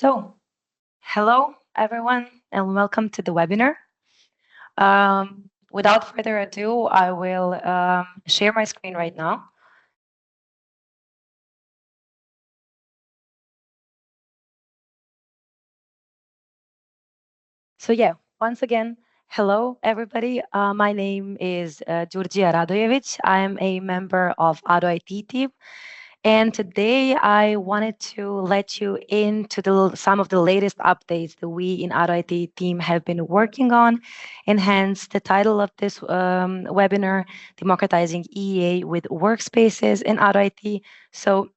So, hello everyone, and welcome to the webinar. Without further ado, I will share my screen right now. So, yeah, once again, hello everybody. My name is Georgia Radojevic. I am a member of ADOIT team. And today I wanted to let you into some of the latest updates that we in ADOIT team have been working on, and hence the title of this webinar, Democratizing EA with Workspaces in ADOIT. So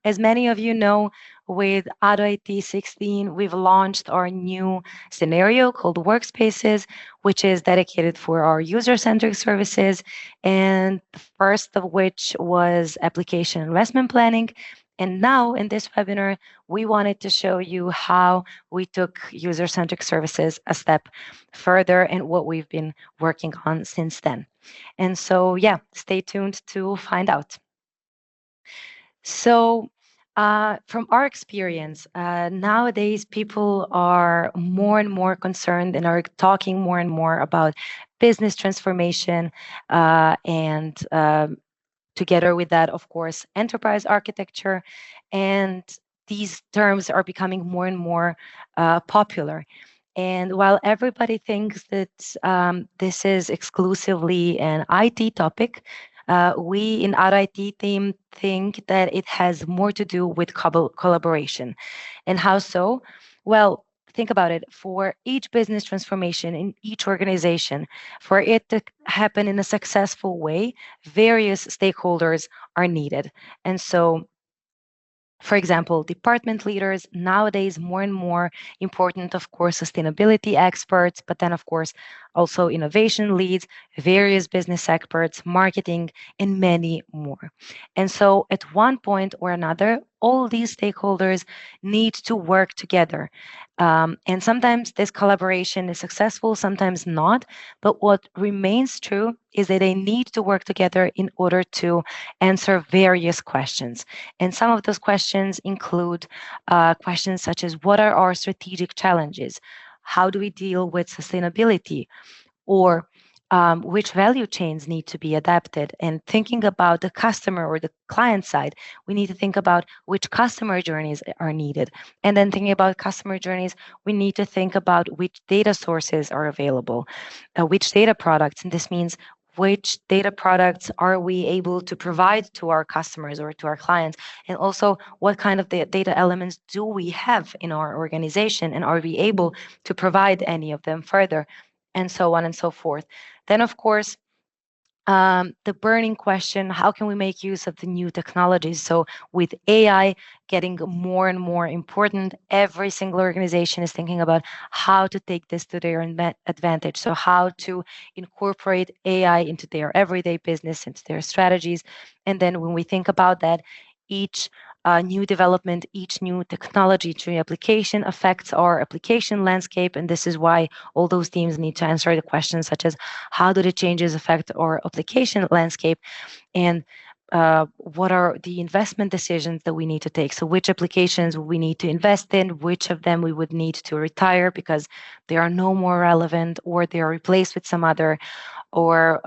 as many of you know, with ADOIT 16, we've launched our new scenario called Workspaces, which is dedicated for our user-centric services, and the first of which was application investment planning. And now in this webinar, we wanted to show you how we took user-centric services a step further and what we've been working on since then. And so, yeah, stay tuned to find out. So, from our experience, nowadays people are more and more concerned and are talking more and more about business transformation and together with that, of course, enterprise architecture. And these terms are becoming more and more popular. And while everybody thinks that this is exclusively an IT topic, we in our IT team think that it has more to do with collaboration. And how so? Well, think about it. For each business transformation in each organization, for it to happen in a successful way, various stakeholders are needed. And so, for example, department leaders nowadays more and more important, of course, sustainability experts, but then, of course, also innovation leads, various business experts, marketing, and many more. And so, at one point or another, all these stakeholders need to work together. And sometimes this collaboration is successful, sometimes not. But what remains true is that they need to work together in order to answer various questions. And some of those questions include questions such as what are our strategic challenges? How do we deal with sustainability? Or which value chains need to be adapted? And thinking about the customer or the client side, we need to think about which customer journeys are needed. And then thinking about customer journeys, we need to think about which data sources are available, which data products. And this means which data products are we able to provide to our customers or to our clients, and also what kind of data elements do we have in our organization, and are we able to provide any of them further, and so on and so forth. Then, of course, the burning question, how can we make use of the new technologies? So with AI getting more and more important, every single organization is thinking about how to take this to their advantage. So how to incorporate AI into their everyday business, into their strategies. And then when we think about that, each new development, each new technology to application affects our application landscape. And this is why all those teams need to answer the questions such as how do the changes affect our application landscape, and what are the investment decisions that we need to take? So which applications we need to invest in, which of them we would need to retire because they are no more relevant or they are replaced with some other, or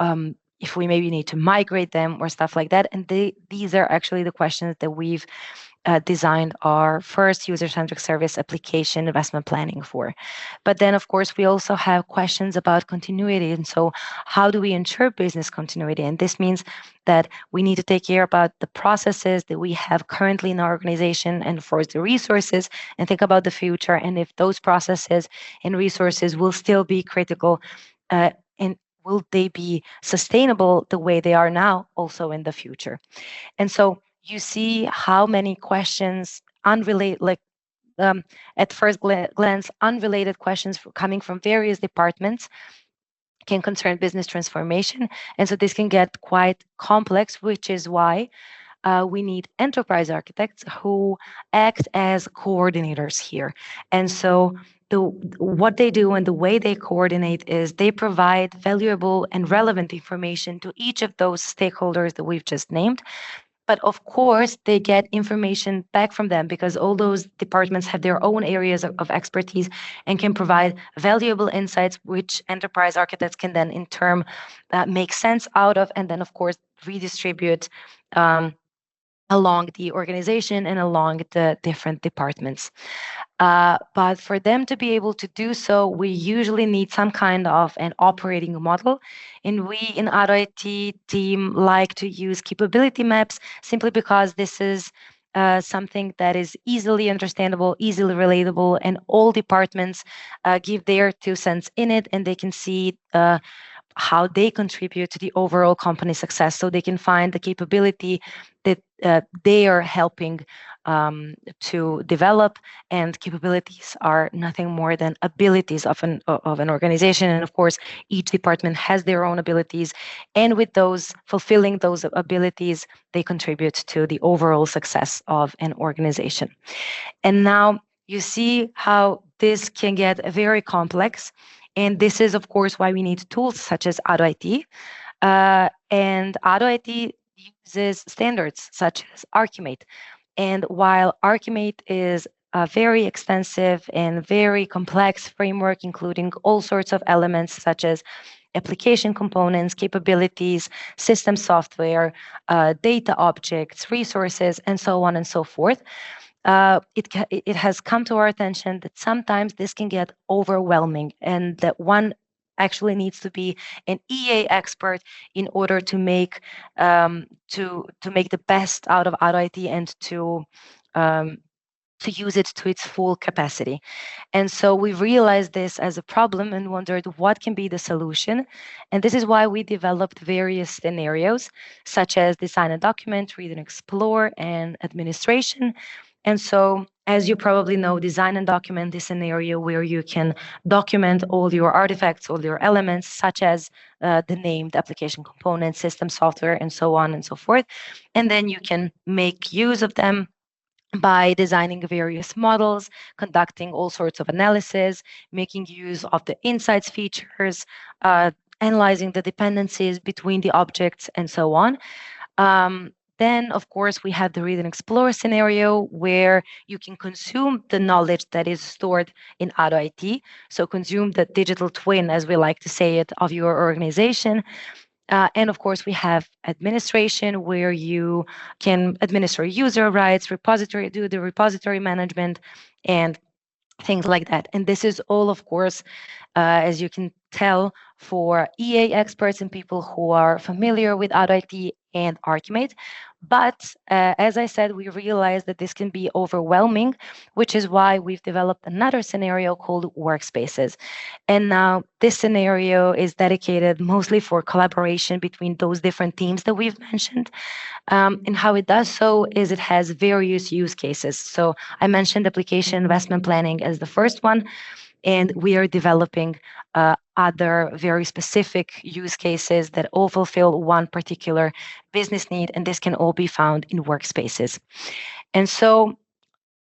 if we maybe need to migrate them or stuff like that. And these are actually the questions that we've designed our first user-centric service application investment planning for. But then, of course, we also have questions about continuity. And so how do we ensure business continuity? And this means that we need to take care about the processes that we have currently in our organization and for the resources, and think about the future, and if those processes and resources will still be critical, and will they be sustainable the way they are now also in the future. And so you see how many questions unrelated, like at first glance, unrelated questions coming from various departments can concern business transformation. And so this can get quite complex, which is why we need enterprise architects who act as coordinators here. And so what they do and the way they coordinate is they provide valuable and relevant information to each of those stakeholders that we've just named, But of course, they get information back from them because all those departments have their own areas of expertise and can provide valuable insights, which enterprise architects can then in turn make sense out of, and then, of course, redistribute um, along the organization and along the different departments. But for them to be able to do so, we usually need some kind of an operating model. And we in ADOIT team like to use capability maps simply because this is something that is easily understandable, easily relatable, and all departments give their 2 cents in it, and they can see how they contribute to the overall company success, so they can find the capability that they are helping to develop. And capabilities are nothing more than abilities of an organization, and of course each department has their own abilities, and with those fulfilling those abilities, they contribute to the overall success of an organization. And now you see how this can get very complex. And this is, of course, why we need tools such as ADOIT. And ADOIT uses standards such as Archimate. And while Archimate is a very extensive and very complex framework, including all sorts of elements such as application components, capabilities, system software, data objects, resources, and so on and so forth, it has come to our attention that sometimes this can get overwhelming, and that one actually needs to be an EA expert in order to make to make the best out of ADOIT and um, to use it to its full capacity. And so we realized this as a problem and wondered what can be the solution. And this is why we developed various scenarios, such as design and document, read and explore, and administration. And so, as you probably know, design and document is an area where you can document all your artifacts, all your elements, such as the name, the application component, system software, and so on and so forth. And then you can make use of them by designing various models, conducting all sorts of analysis, making use of the insights features, analyzing the dependencies between the objects, and so on. Then, of course, we have the read and explore scenario where you can consume the knowledge that is stored in ADOIT. So consume the digital twin, as we like to say it, of your organization. And of course, we have administration where you can administer user rights, repository, do the repository management, and things like that. And this is all, of course, as you can tell, for EA experts and people who are familiar with ADOIT and Archimate. But as I said, we realized that this can be overwhelming, which is why we've developed another scenario called Workspaces. And now this scenario is dedicated mostly for collaboration between those different teams that we've mentioned. And how it does so is it has various use cases. So I mentioned application investment planning as the first one, and we are developing other very specific use cases that all fulfill one particular business need, and this can all be found in Workspaces. And so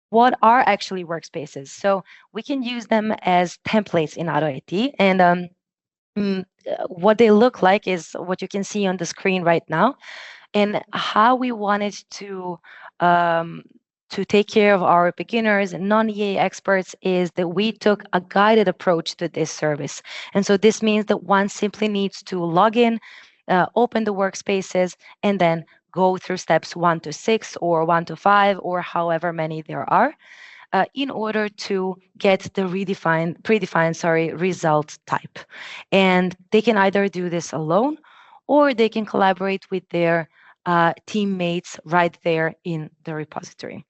what are actually Workspaces? So we can use them as templates in AutoIT, and what they look like is what you can see on the screen right now. And how we wanted to take care of our beginners and non-EA experts is that we took a guided approach to this service. And so this means that one simply needs to log in, open the Workspaces, and then go through steps 1 to 6 or 1 to 5 or however many there are, in order to get the predefined result type. And they can either do this alone or they can collaborate with their teammates right there in the repository.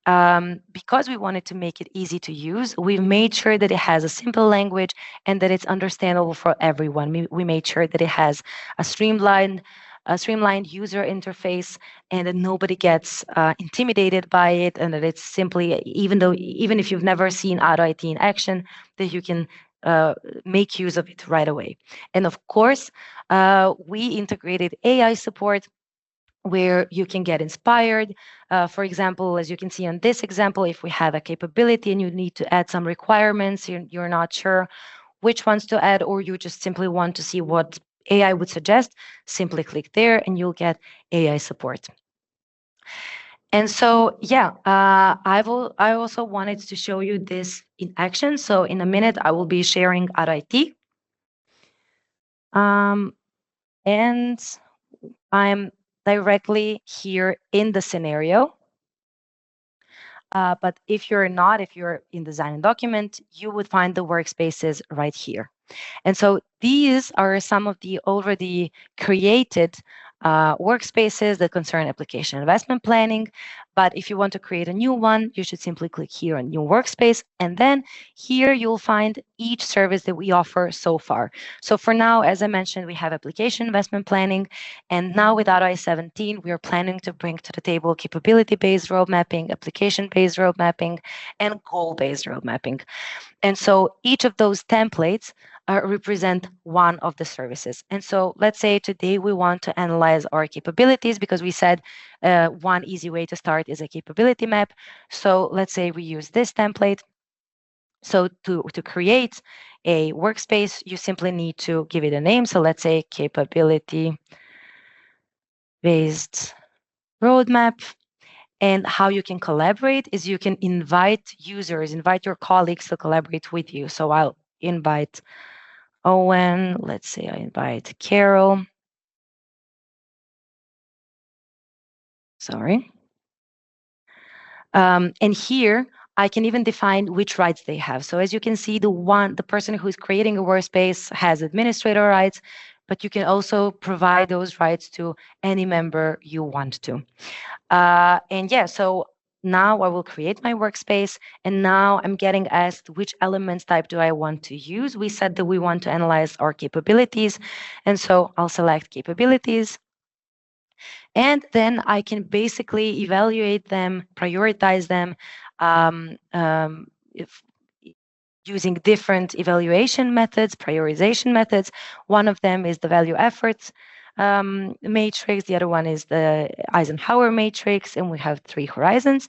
Because we wanted to make it easy to use, we made sure that it has a simple language and that it's understandable for everyone. We made sure that it has a streamlined user interface, and that nobody gets intimidated by it, and that it's simply, even if you've never seen AutoIT in action, that you can make use of it right away. And of course, we integrated AI support where you can get inspired. For example, as you can see on this example, if we have a capability and you need to add some requirements, you're not sure which ones to add, or you just simply want to see what AI would suggest, simply click there and you'll get AI support. And so, yeah, I also wanted to show you this in action. So in a minute, I will be sharing ADOIT. And I'm directly here in the scenario. But if you're not, if you're in design and document, you would find the workspaces right here. And so these are some of the already created workspaces that concern application investment planning. But if you want to create a new one, you should simply click here on new workspace. And then here you'll find each service that we offer so far. So for now, as I mentioned, we have application investment planning. And now with ADOIT 17, we are planning to bring to the table capability-based road mapping, application-based road mapping, and goal-based road mapping. And so each of those templates represent one of the services. And so let's say today we want to analyze our capabilities because we said one easy way to start is a capability map. So let's say we use this template. So to create a workspace, you simply need to give it a name. So let's say capability-based roadmap. And how you can collaborate is you can invite users, invite your colleagues to collaborate with you. So I'll invite Owen. Let's say I invite Carol. Sorry. And here I can even define which rights they have. So as you can see, the person who's creating a workspace has administrator rights, but you can also provide those rights to any member you want to. And yeah, so now I will create my workspace, and now I'm getting asked which elements type do I want to use. We said that we want to analyze our capabilities, and so I'll select capabilities. And then I can basically evaluate them, prioritize them, if using different evaluation methods, prioritization methods. One of them is the value efforts matrix. The other one is the Eisenhower matrix, and we have 3 horizons.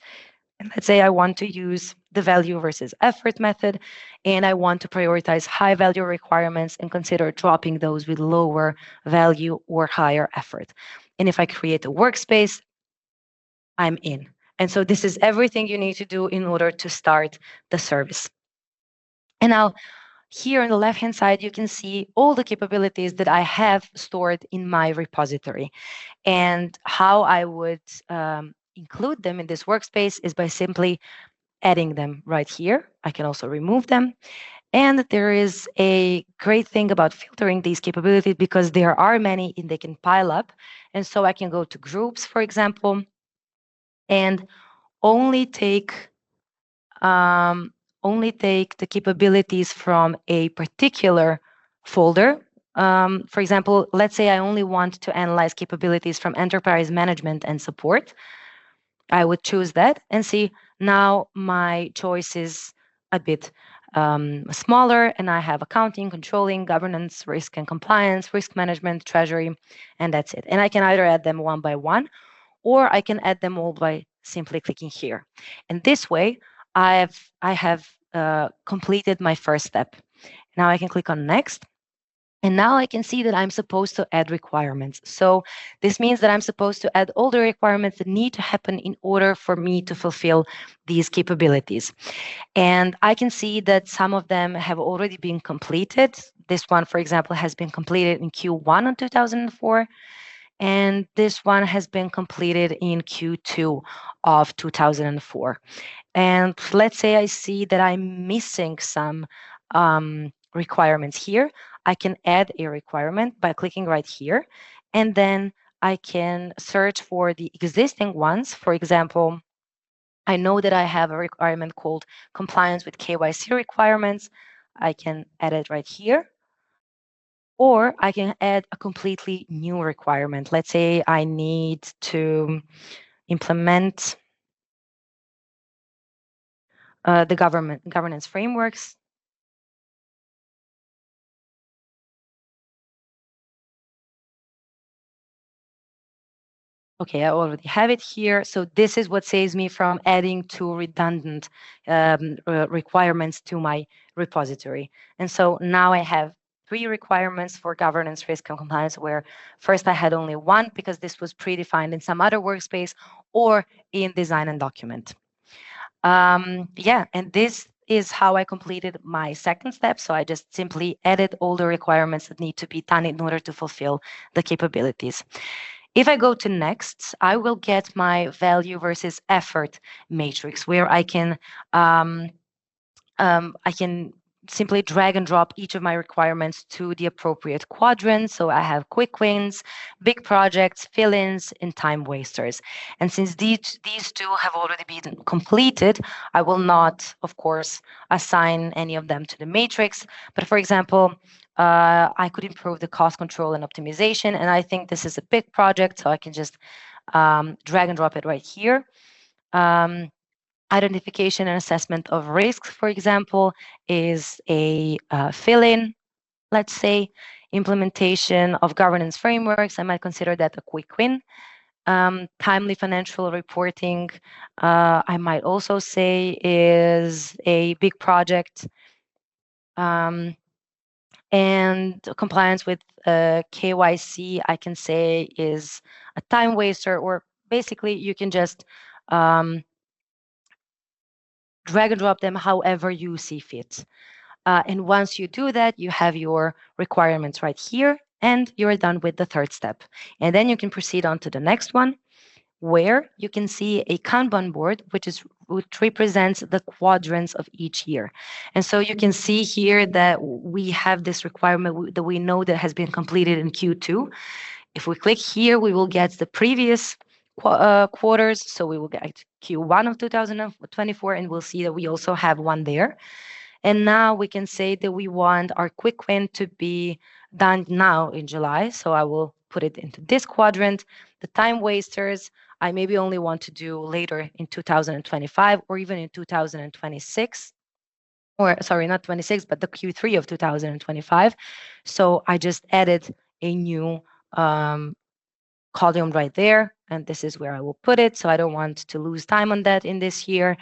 And let's say I want to use the value versus effort method, and I want to prioritize high value requirements and consider dropping those with lower value or higher effort. And if I create a workspace, I'm in. And so this is everything you need to do in order to start the service. And now here on the left-hand side, you can see all the capabilities that I have stored in my repository. And how I would include them in this workspace is by simply adding them right here. I can also remove them. And there is a great thing about filtering these capabilities because there are many and they can pile up. And so I can go to groups, for example, and only take the capabilities from a particular folder. For example, let's say I only want to analyze capabilities from enterprise management and support. I would choose that and see now my choice is a bit smaller, and I have accounting, controlling, governance, risk and compliance, risk management, treasury, and that's it. And I can either add them one by one, or I can add them all by simply clicking here. And this way, I have completed my first step. Now I can click on next. And now I can see that I'm supposed to add requirements. So this means that I'm supposed to add all the requirements that need to happen in order for me to fulfill these capabilities. And I can see that some of them have already been completed. This one, for example, has been completed in Q1 of 2004. And this one has been completed in Q2 of 2004. And let's say I see that I'm missing some requirements here. I can add a requirement by clicking right here, and then I can search for the existing ones. For example, I know that I have a requirement called compliance with KYC requirements. I can add it right here. Or I can add a completely new requirement. Let's say I need to implement the governance frameworks. Okay, I already have it here. So this is what saves me from adding 2 redundant requirements to my repository. And so now I have three requirements for governance, risk, and compliance, where first I had only one because this was predefined in some other workspace or in design and document. Yeah, and this is how I completed my second step. So I just simply added all the requirements that need to be done in order to fulfill the capabilities. If I go to next, I will get my value versus effort matrix where I can simply drag and drop each of my requirements to the appropriate quadrant. So I have quick wins, big projects, fill-ins, and time wasters. And since these two have already been completed, I will not, of course, assign any of them to the matrix. But for example, I could improve the cost control and optimization. And I think this is a big project, so I can just drag and drop it right here. Identification and assessment of risks, for example, is a fill-in, let's say. Implementation of governance frameworks, I might consider that a quick win. Timely financial reporting, I might also say is a big project. And compliance with KYC, I can say is a time waster, or basically you can just drag and drop them however you see fit. And once you do that, you have your requirements right here, and you're done with the third step. And then you can proceed on to the next one, where you can see a Kanban board, which represents the quadrants of each year. And so you can see here that we have this requirement that we know that has been completed in Q2. If we click here, we will get the previous quarters. So we will get Q1 of 2024, and we'll see that we also have one there. And now we can say that we want our quick win to be done now in July. So I will put it into this quadrant. The time wasters, I maybe only want to do later in 2025 or even in 2026. Or sorry, not 26, but the Q3 of 2025. So I just added a new column right there, and this is where I will put it. So I don't want to lose time on that in this year.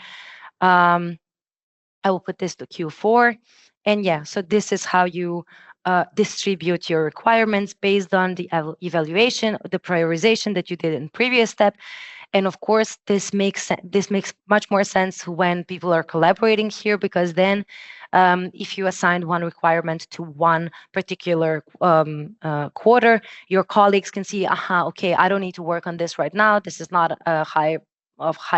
I will put this to Q4. And yeah, so this is how you distribute your requirements based on the evaluation, the prioritization that you did in previous step. And of course, this makes much more sense when people are collaborating here, because then if you assign one requirement to one particular quarter, your colleagues can see, aha, okay, I don't need to work on this right now. This is not a high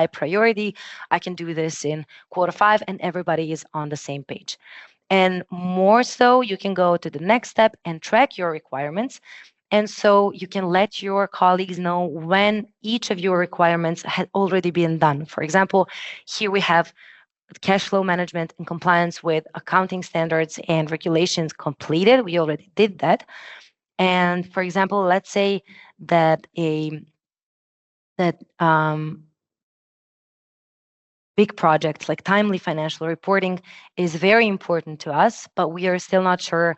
priority. I can do this in quarter 5, and everybody is on the same page. And more so, you can go to the next step and track your requirements. And so you can let your colleagues know when each of your requirements had already been done. For example, here we have cash flow management and compliance with accounting standards and regulations completed. We already did that. And for example, let's say that big project like timely financial reporting is very important to us, but we are still not sure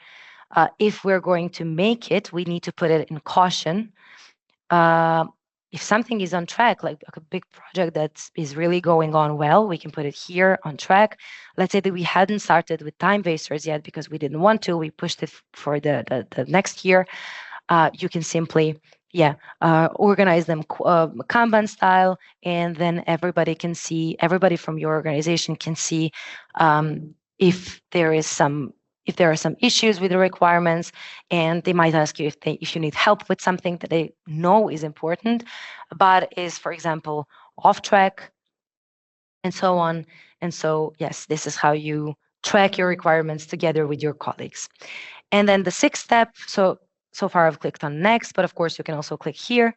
if we're going to make it. We need to put it in caution. If something is on track, like a big project that is really going on well, we can put it here on track. Let's say that we hadn't started with time wasters yet because we didn't want to. We pushed it for the next year. You can simply organize them Kanban style, and then everybody from your organization can see if there are some issues with the requirements, and they might ask you if you need help with something that they know is important, but is, for example, off track, and so on. And so, yes, this is how you track your requirements together with your colleagues. And then the sixth step, so far I've clicked on next, but of course you can also click here.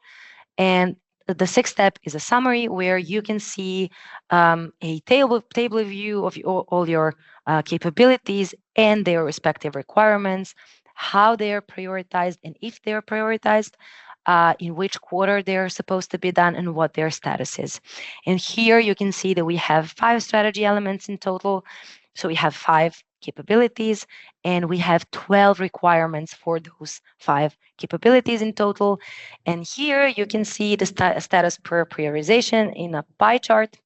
And the sixth step is a summary where you can see a table view of all your capabilities and their respective requirements, how they are prioritized, and if they are prioritized, in which quarter they are supposed to be done, and what their status is. And here you can see that we have 5 strategy elements in total. So we have 5 capabilities, and we have 12 requirements for those 5 capabilities in total. And here you can see the status per prioritization in a pie chart.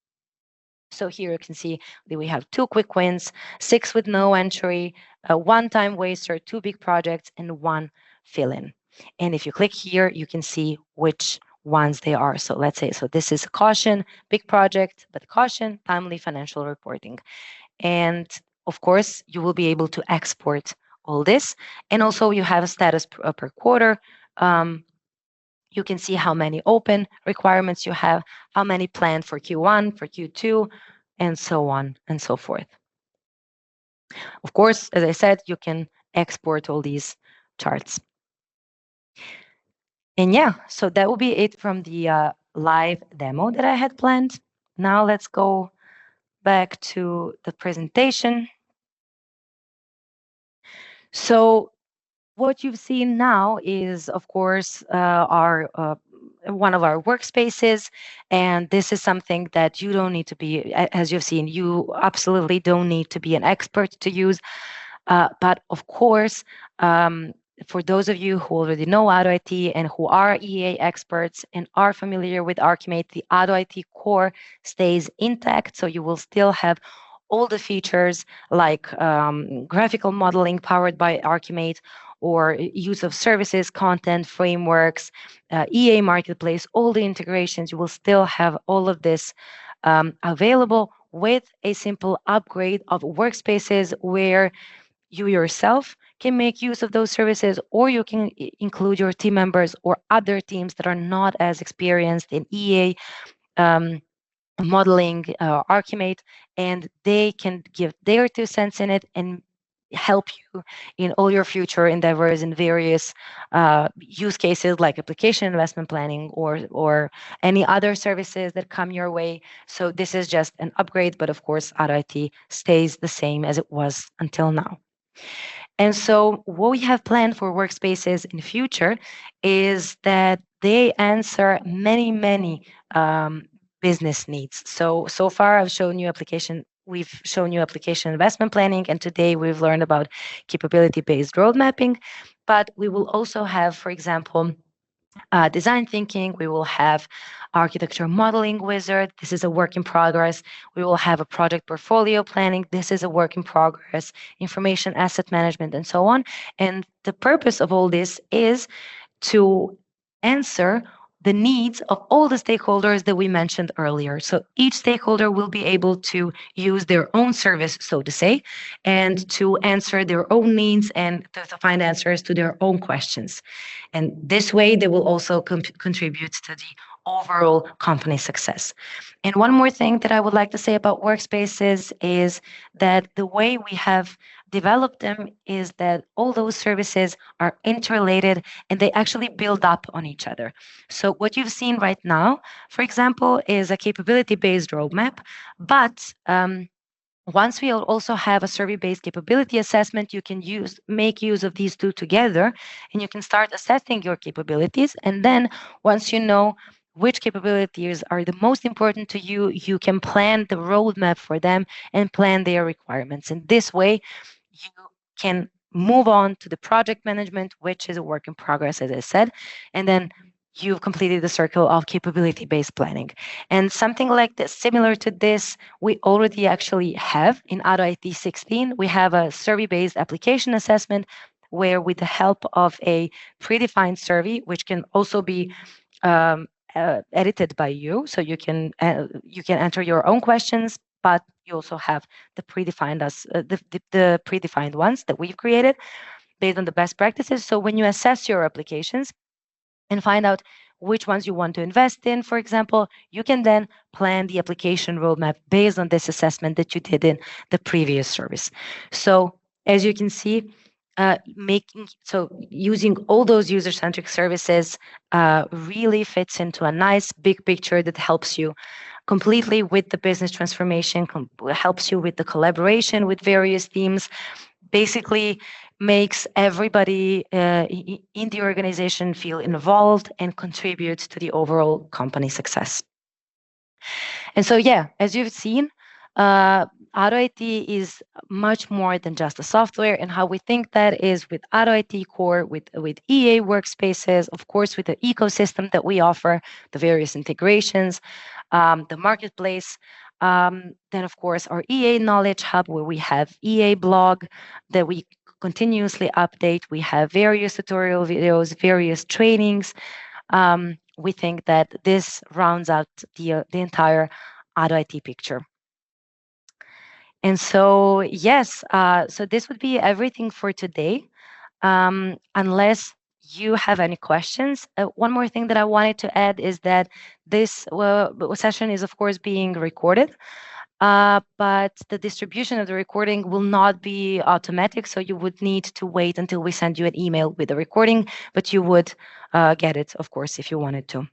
So here you can see that we have 2 quick wins, 6 with no entry, a 1-time waster, 2 big projects, and 1 fill-in. And if you click here, you can see which ones they are. So let's say, so this is caution, big project, but caution, timely financial reporting. And of course, you will be able to export all this. And also you have a status per quarter. You can see how many open requirements you have, how many planned for Q1, for Q2, and so on and so forth. Of course, as I said, you can export all these charts. And yeah, so that will be it from the live demo that I had planned. Now let's go back to the presentation. So what you've seen now is, of course, our one of our workspaces, and this is something that you don't need to be, as you've seen, you absolutely don't need to be an expert to use. But of course, for those of you who already know ADOIT and who are EA experts and are familiar with Archimate, the ADOIT core stays intact. So you will still have all the features like graphical modeling powered by Archimate, or use of services, content, frameworks, EA marketplace, all the integrations. You will still have all of this available with a simple upgrade of workspaces where you yourself can make use of those services, or you can include your team members or other teams that are not as experienced in EA modeling, Archimate, and they can give their 2 cents in it and help you in all your future endeavors in various use cases like application investment planning, or any other services that come your way. So this is just an upgrade, but of course RIT stays the same as it was until now. And so what we have planned for Workspaces in the future is that they answer many business needs. So far I've shown you we've shown you application investment planning, and today we've learned about capability-based road mapping. But we will also have, for example, design thinking. We will have architecture modeling wizard. This is a work in progress. We will have a project portfolio planning. This is a work in progress. Information asset management, and so on. And the purpose of all this is to answer the needs of all the stakeholders that we mentioned earlier. So each stakeholder will be able to use their own service, so to say, and to answer their own needs and to find answers to their own questions. And this way, they will also contribute to the overall company success. And one more thing that I would like to say about Workspaces is that the way we have developed them is that all those services are interrelated and they actually build up on each other. So what you've seen right now, for example, is a capability-based roadmap, but once we also have a survey-based capability assessment, you can make use of these two together, and you can start assessing your capabilities. And then once you know which capabilities are the most important to you, you can plan the roadmap for them and plan their requirements. And this way, you can move on to the project management, which is a work in progress, as I said, and then you've completed the circle of capability-based planning. And something like this, similar to this, we already actually have in ADOIT 16. We have a survey-based application assessment where, with the help of a predefined survey, which can also be edited by you, so you can enter your own questions, but you also have the the predefined ones that we've created based on the best practices. So when you assess your applications and find out which ones you want to invest in, for example, you can then plan the application roadmap based on this assessment that you did in the previous service. So as you can see, using all those user-centric services really fits into a nice big picture that helps you completely with the business transformation, helps you with the collaboration with various teams, basically makes everybody in the organization feel involved and contribute to the overall company success. And so, yeah, as you've seen, ADOIT is much more than just a software, and how we think that is with ADOIT Core, with EA Workspaces, of course, with the ecosystem that we offer, the various integrations, the marketplace. Then, of course, our EA Knowledge Hub, where we have EA blog that we continuously update. We have various tutorial videos, various trainings. We think that this rounds out the entire ADOIT picture. And so, yes, so this would be everything for today. Unless you have any questions. One more thing that I wanted to add is that this session is, of course, being recorded, but the distribution of the recording will not be automatic. So you would need to wait until we send you an email with the recording, but you would get it, of course, if you wanted to.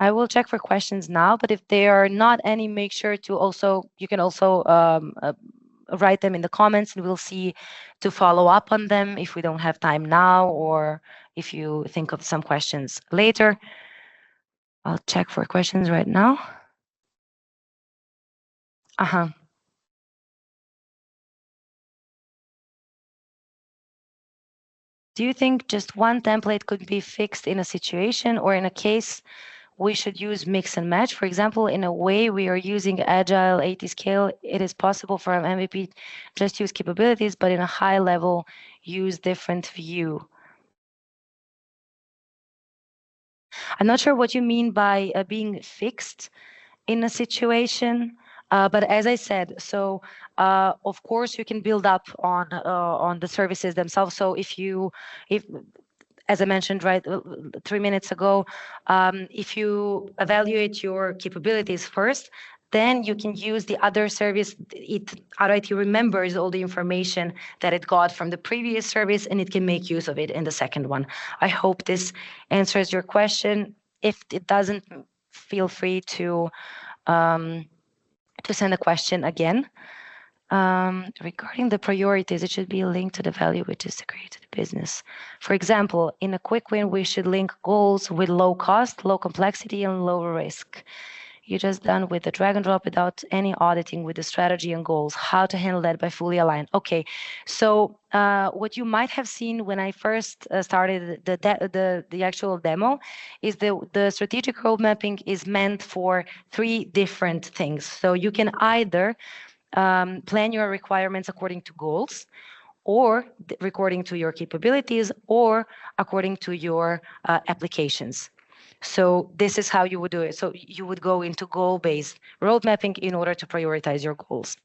I will check for questions now, but if there are not any, make sure to also, you can also write them in the comments and we'll see to follow up on them if we don't have time now or if you think of some questions later. I'll check for questions right now. Do you think just one template could be fixed in a situation or in a case we should use mix and match? For example, in a way we are using Agile 80 scale, it is possible for an MVP just use capabilities, but in a high level, use different view. I'm not sure what you mean by being fixed in a situation, but as I said, so of course you can build up on the services themselves. So if as I mentioned, right, 3 minutes ago, if you evaluate your capabilities first, then you can use the other service. ADOIT remembers all the information that it got from the previous service, and it can make use of it in the second one. I hope this answers your question. If it doesn't, feel free to send a question again. Regarding the priorities, it should be linked to the value which is created to the business. For example, in a quick win, we should link goals with low cost, low complexity, and low risk. You just done with the drag and drop without any auditing with the strategy and goals. How to handle that by fully aligned. Okay, so what you might have seen when I first started the actual demo is the strategic road mapping is meant for 3 different things. So you can either plan your requirements according to goals, or according to your capabilities, or according to your applications. So this is how you would do it. So you would go into goal-based road mapping in order to prioritize your goals.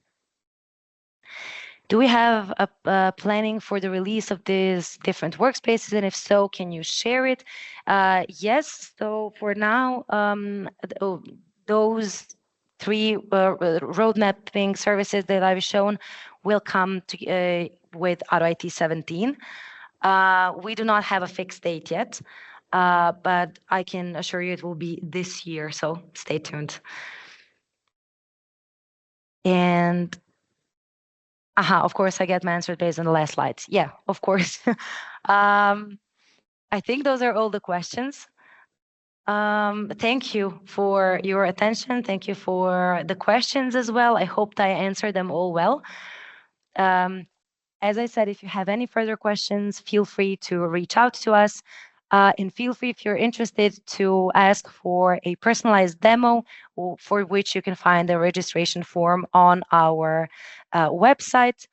Do we have a planning for the release of these different workspaces? And if so, can you share it? Yes. So for now, those 3 road mapping services that I've shown will come to, with ADOIT 17. We do not have a fixed date yet, but I can assure you it will be this year. So stay tuned. And of course, I get my answer based on the last slides. Yeah, of course. I think those are all the questions. Thank you for your attention. Thank you for the questions as well. I hope I answered them all well. As I said, if you have any further questions, feel free to reach out to us. And feel free, if you're interested, to ask for a personalized demo, for which you can find the registration form on our website.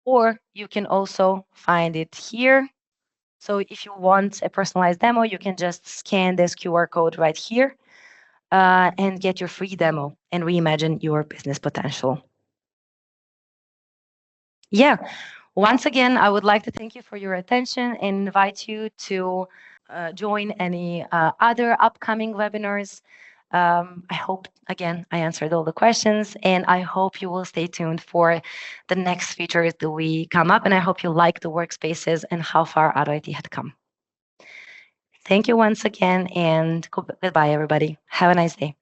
Or you can also find it here. So if you want a personalized demo, you can just scan this QR code right here and get your free demo and reimagine your business potential. Yeah. Once again, I would like to thank you for your attention and invite you to join any other upcoming webinars. I hope, again, I answered all the questions, and I hope you will stay tuned for the next features that we come up, and I hope you like the workspaces and how far ADOIT had come. Thank you once again, and goodbye, everybody. Have a nice day.